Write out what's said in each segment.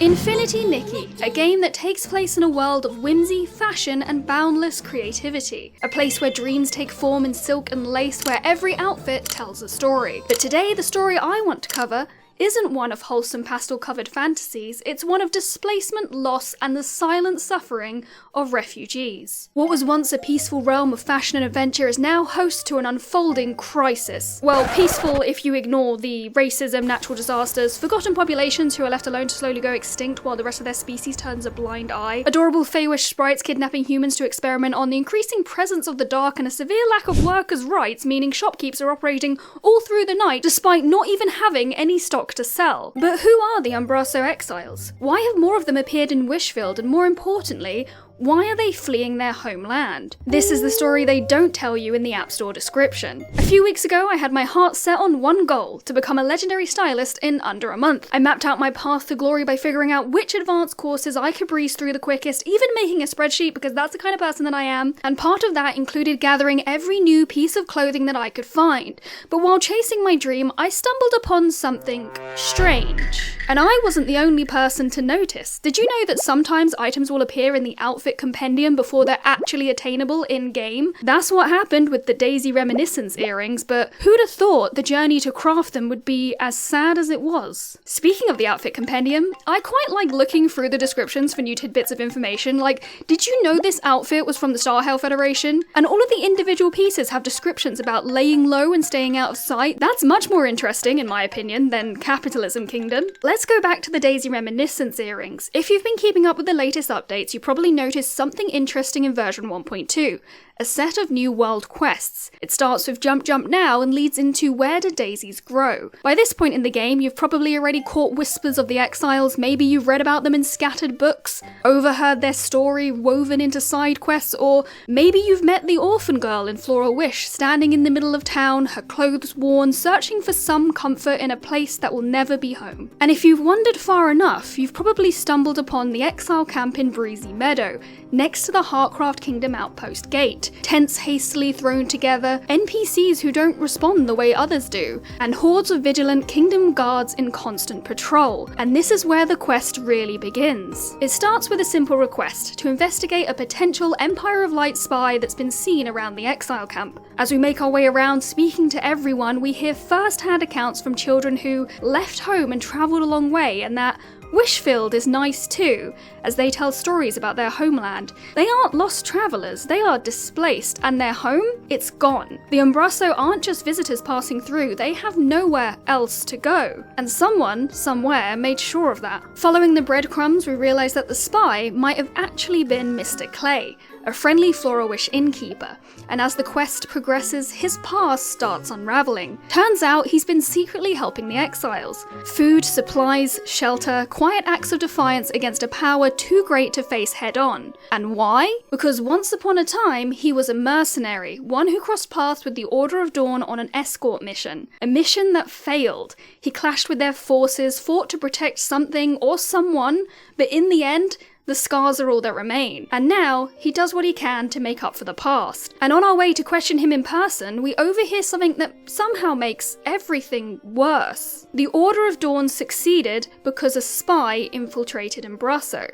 Infinity Nikki, a game that takes place in a world of whimsy, fashion, and boundless creativity. A place where dreams take form in silk and lace, where every outfit tells a story. But today, the story I want to cover isn't one of wholesome pastel-covered fantasies, it's one of displacement, loss, and the silent suffering of refugees. What was once a peaceful realm of fashion and adventure is now host to an unfolding crisis. Well, peaceful if you ignore the racism, natural disasters, forgotten populations who are left alone to slowly go extinct while the rest of their species turns a blind eye, adorable Feywish sprites kidnapping humans to experiment on the increasing presence of the dark, and a severe lack of workers' rights, meaning shopkeepers are operating all through the night despite not even having any stock to sell. But who are the Umbraso exiles? Why have more of them appeared in Wishfield, and more importantly, why are they fleeing their homeland? This is the story they don't tell you in the App Store description. A few weeks ago, I had my heart set on one goal: to become a legendary stylist in under a month. I mapped out my path to glory by figuring out which advanced courses I could breeze through the quickest, even making a spreadsheet because that's the kind of person that I am, and part of that included gathering every new piece of clothing that I could find. But while chasing my dream, I stumbled upon something strange. And I wasn't the only person to notice. Did you know that sometimes items will appear in the outfit compendium before they're actually attainable in-game? That's what happened with the Daisy Reminiscence earrings, but who'd have thought the journey to craft them would be as sad as it was? Speaking of the outfit compendium, I quite like looking through the descriptions for new tidbits of information, like, did you know this outfit was from the Star Hail Federation? And all of the individual pieces have descriptions about laying low and staying out of sight. That's much more interesting, in my opinion, than Capitalism Kingdom. Let's go back to the Daisy Reminiscence earrings. If you've been keeping up with the latest updates, you probably noticed something interesting in version 1.2. A set of new world quests. It starts with Jump Jump Now and leads into Where Do Daisies Grow? By this point in the game, you've probably already caught whispers of the exiles, maybe you've read about them in scattered books, overheard their story woven into side quests, or maybe you've met the orphan girl in Floral Wish, standing in the middle of town, her clothes worn, searching for some comfort in a place that will never be home. And if you've wandered far enough, you've probably stumbled upon the exile camp in Breezy Meadow, next to the Heartcraft Kingdom outpost gate. Tents hastily thrown together, NPCs who don't respond the way others do, and hordes of vigilant kingdom guards in constant patrol. And this is where the quest really begins. It starts with a simple request to investigate a potential Empire of Light spy that's been seen around the exile camp. As we make our way around, speaking to everyone, we hear first-hand accounts from children who left home and travelled a long way, and that Wishfield is nice too, as they tell stories about their homeland. They aren't lost travellers, they are displaced, and their home? It's gone. The Umbraso aren't just visitors passing through, they have nowhere else to go. And someone, somewhere, made sure of that. Following the breadcrumbs, we realise that the spy might have actually been Mr. Klay, a friendly Floral Wish innkeeper, and as the quest progresses, his past starts unravelling. Turns out he's been secretly helping the exiles. Food, supplies, shelter, quiet acts of defiance against a power too great to face head-on. And why? Because once upon a time, he was a mercenary, one who crossed paths with the Order of Dawn on an escort mission. A mission that failed. He clashed with their forces, fought to protect something or someone, but in the end, the scars are all that remain. And now, he does what he can to make up for the past. And on our way to question him in person, we overhear something that somehow makes everything worse. The Order of Dawn succeeded because a spy infiltrated Umbraso.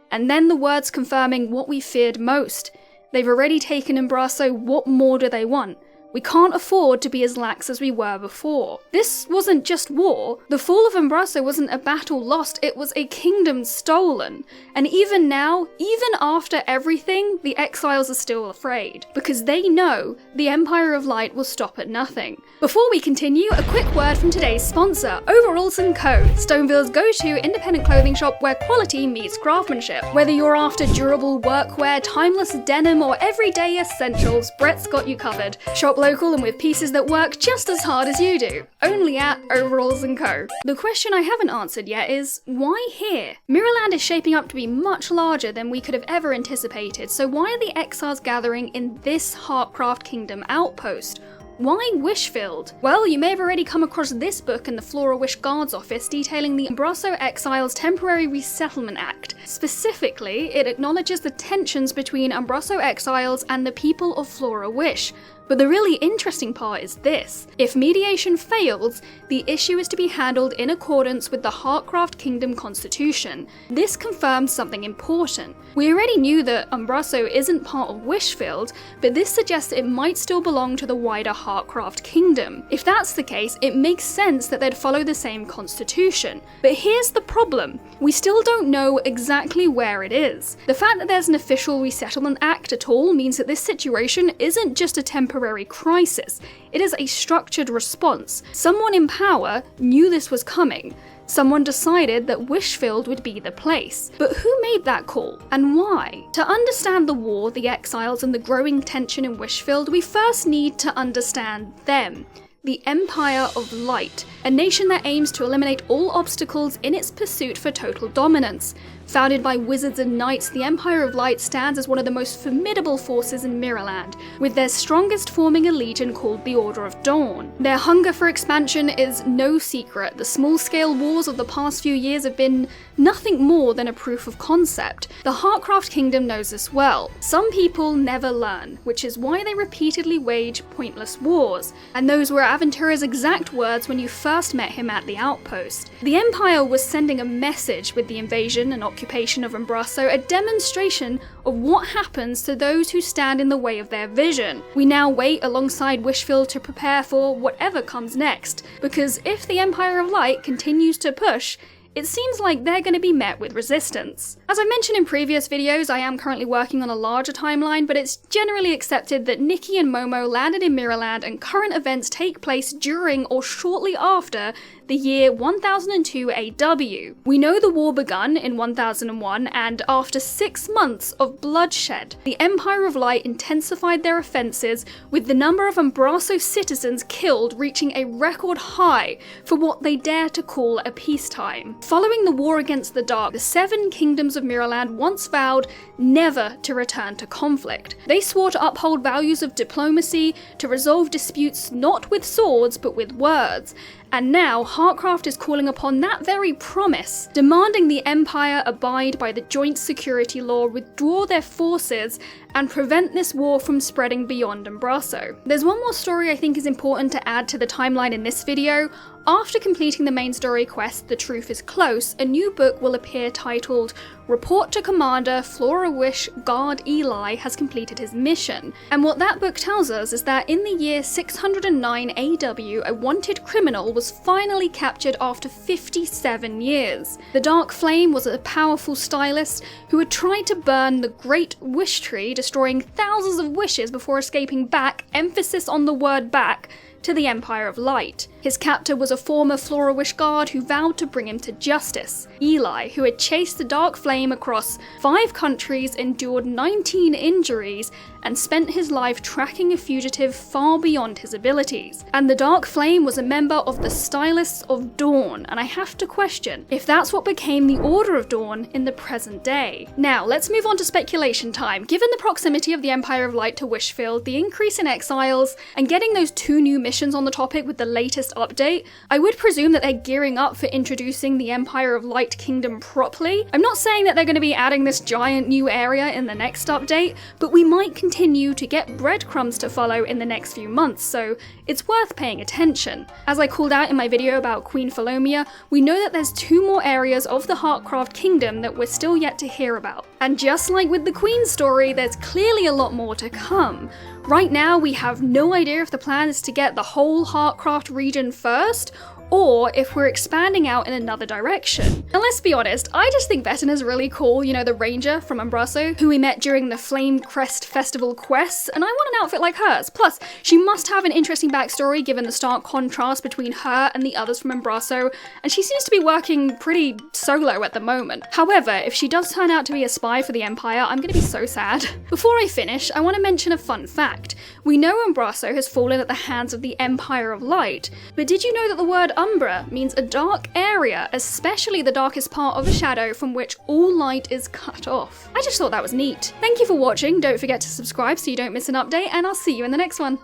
And then the words confirming what we feared most. They've already taken Umbraso, what more do they want? We can't afford to be as lax as we were before. This wasn't just war. The fall of Umbraso wasn't a battle lost, it was a kingdom stolen. And even now, even after everything, the exiles are still afraid, because they know the Empire of Light will stop at nothing. Before we continue, a quick word from today's sponsor, Overalls & Co., Stoneville's go-to independent clothing shop where quality meets craftsmanship. Whether you're after durable workwear, timeless denim, or everyday essentials, Brett's got you covered. Shop local and with pieces that work just as hard as you do. Only at Overalls & Co. The question I haven't answered yet is, why here? Mirrorland is shaping up to be much larger than we could have ever anticipated, so why are the exiles gathering in this Heartcraft Kingdom outpost? Why Wishfield? Well, you may have already come across this book in the Floral Wish Guards office detailing the Umbraso Exiles Temporary Resettlement Act, Specifically, it acknowledges the tensions between Umbraso exiles and the people of Flora Wish. But the really interesting part is this: if mediation fails, the issue is to be handled in accordance with the Heartcraft Kingdom Constitution. This confirms something important. We already knew that Umbraso isn't part of Wishfield, but this suggests it might still belong to the wider Heartcraft Kingdom. If that's the case, it makes sense that they'd follow the same constitution. But here's the problem: we still don't know exactly where it is. The fact that there's an official resettlement act at all means that this situation isn't just a temporary crisis, it is a structured response. Someone in power knew this was coming. Someone decided that Wishfield would be the place. But who made that call, and why? To understand the war, the exiles, and the growing tension in Wishfield, we first need to understand them. The Empire of Light, a nation that aims to eliminate all obstacles in its pursuit for total dominance. Founded by wizards and knights, the Empire of Light stands as one of the most formidable forces in Mirrorland, with their strongest forming a legion called the Order of Dawn. Their hunger for expansion is no secret. The small-scale wars of the past few years have been nothing more than a proof of concept. The Heartcraft Kingdom knows this well. Some people never learn, which is why they repeatedly wage pointless wars, and those were Aventura's exact words when you first met him at the outpost. The Empire was sending a message with the invasion and occupation of Umbraso, a demonstration of what happens to those who stand in the way of their vision. We now wait alongside Wishfield to prepare for whatever comes next, because if the Empire of Light continues to push, it seems like they're going to be met with resistance. As I mentioned in previous videos, I am currently working on a larger timeline, but it's generally accepted that Nikki and Momo landed in Mirrorland and current events take place during or shortly after the year 1002 AW. We know the war begun in 1001, and after 6 months of bloodshed, the Empire of Light intensified their offences, with the number of Umbraso citizens killed reaching a record high for what they dare to call a peacetime. Following the war against the Dark, the 7 kingdoms of Mirrorland once vowed never to return to conflict. They swore to uphold values of diplomacy, to resolve disputes not with swords but with words. And now, Heartcraft is calling upon that very promise, demanding the Empire abide by the Joint Security Law, withdraw their forces, and prevent this war from spreading beyond Umbraso. There's one more story I think is important to add to the timeline in this video. After completing the main story quest, The Truth is Close, a new book will appear titled Report to Commander Flora Wish Guard Elie has completed his mission. And what that book tells us is that in the year 609 AW, a wanted criminal was finally captured after 57 years. The Dark Flame was a powerful stylist who had tried to burn the Great Wish Tree, destroying thousands of wishes before escaping back, emphasis on the word back, to the Empire of Light. His captor was a former Flora Wish guard who vowed to bring him to justice. Elie, who had chased the Dark Flame across 5 countries, endured 19 injuries, and spent his life tracking a fugitive far beyond his abilities. And the Dark Flame was a member of the Stylists of Dawn, and I have to question if that's what became the Order of Dawn in the present day. Now, let's move on to speculation time. Given the proximity of the Empire of Light to Wishfield, the increase in exiles, and getting those 2 new missions on the topic with the latest update, I would presume that they're gearing up for introducing the Empire of Light Kingdom properly. I'm not saying that they're going to be adding this giant new area in the next update, but we might continue to get breadcrumbs to follow in the next few months, so it's worth paying attention. As I called out in my video about Queen Philomia, we know that there's 2 more areas of the Heartcraft Kingdom that we're still yet to hear about. And just like with the Queen story, there's clearly a lot more to come. Right now, we have no idea if the plan is to get the whole Heartcraft region first, or if we're expanding out in another direction. And let's be honest, I just think Vecina's really cool, you know, the ranger from Umbraso, who we met during the Flame Crest Festival quests, and I want an outfit like hers. Plus, she must have an interesting backstory given the stark contrast between her and the others from Umbraso, and she seems to be working pretty solo at the moment. However, if she does turn out to be a spy for the Empire, I'm gonna be so sad. Before I finish, I want to mention a fun fact. We know Umbraso has fallen at the hands of the Empire of Light, but did you know that the word Umbra means a dark area, especially the darkest part of a shadow from which all light is cut off? I just thought that was neat. Thank you for watching, don't forget to subscribe so you don't miss an update, and I'll see you in the next one.